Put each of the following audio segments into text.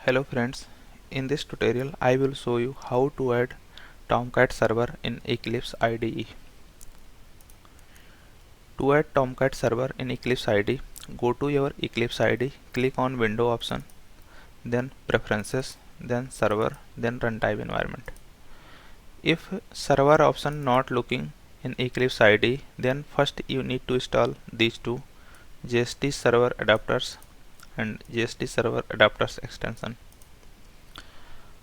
Hello friends, in this tutorial I will show you how to add Tomcat server in Eclipse IDE. To add Tomcat server in Eclipse IDE, go to your Eclipse IDE, click on Window option, then Preferences, then Server, then Runtime Environment. If server option not looking in Eclipse IDE, then first you need to install these two JST server adapters and JST server adapters extension.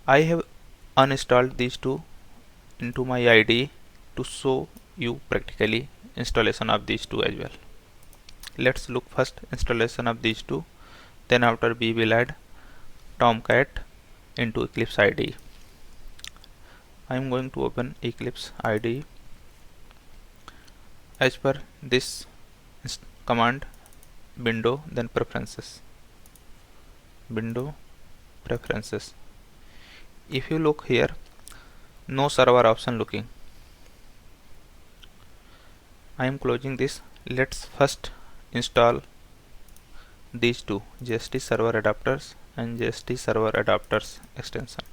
I have uninstalled these two into my IDE to show you practically installation of these two as well. Let's look first installation of these two, then after we will add Tomcat into Eclipse IDE. I am going to open Eclipse IDE. As per this command, window, then preferences, window, preferences. If you look here, no server option looking. I am closing this. Let's first install these two JST server adapters and JST server adapters extension.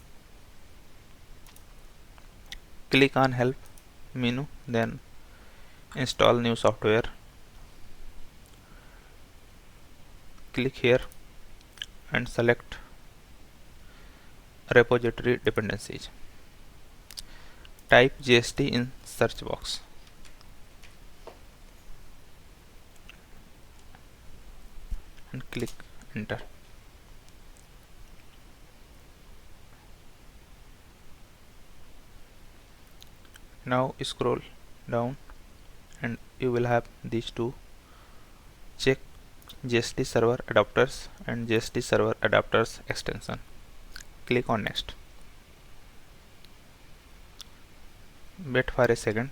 Click on help menu, then install new software. Click here and select repository dependencies. Type JST in search box. And click enter. Now scroll down and you will have these two. Check JST server adapters and JST server adapters extension. Click on next. Wait for a second.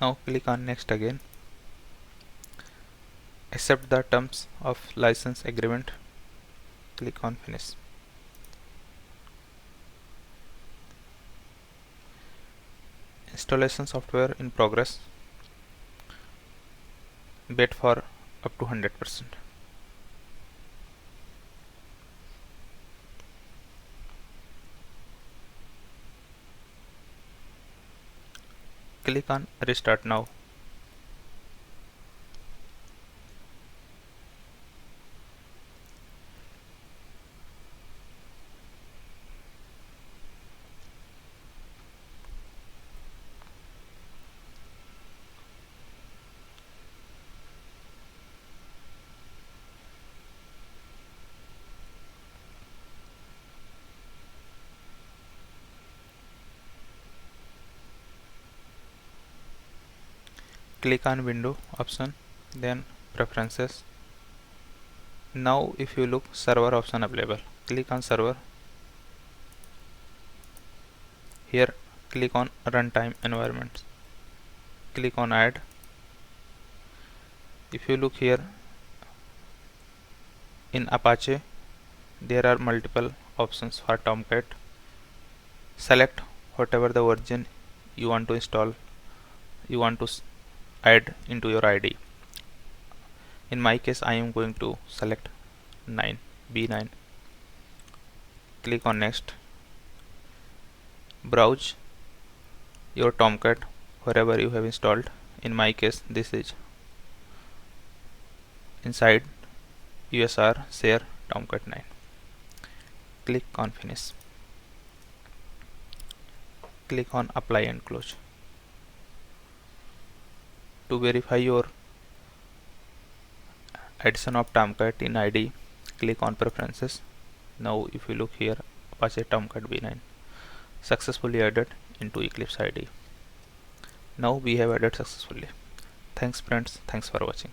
Now click on next again. Accept the terms of license agreement. Click on finish. Installation software in progress. Wait for up to 100%. Click on restart now. Click on window option, then preferences. Now if you look, server option available. Click on server. Here click on runtime environments. Click on add. If you look here, in Apache there are multiple options for Tomcat. Select whatever the version you want to install, you want to add into your IDE. In my case I am going to select B9. Click on next. Browse your Tomcat wherever you have installed. In my case this is inside USR share Tomcat 9. Click on finish. Click on apply and close. To verify your addition of Tomcat in IDE, click on preferences. Now if you look here, Apache Tomcat V9 successfully added into Eclipse IDE. Now we have added successfully. Thanks friends, thanks for watching.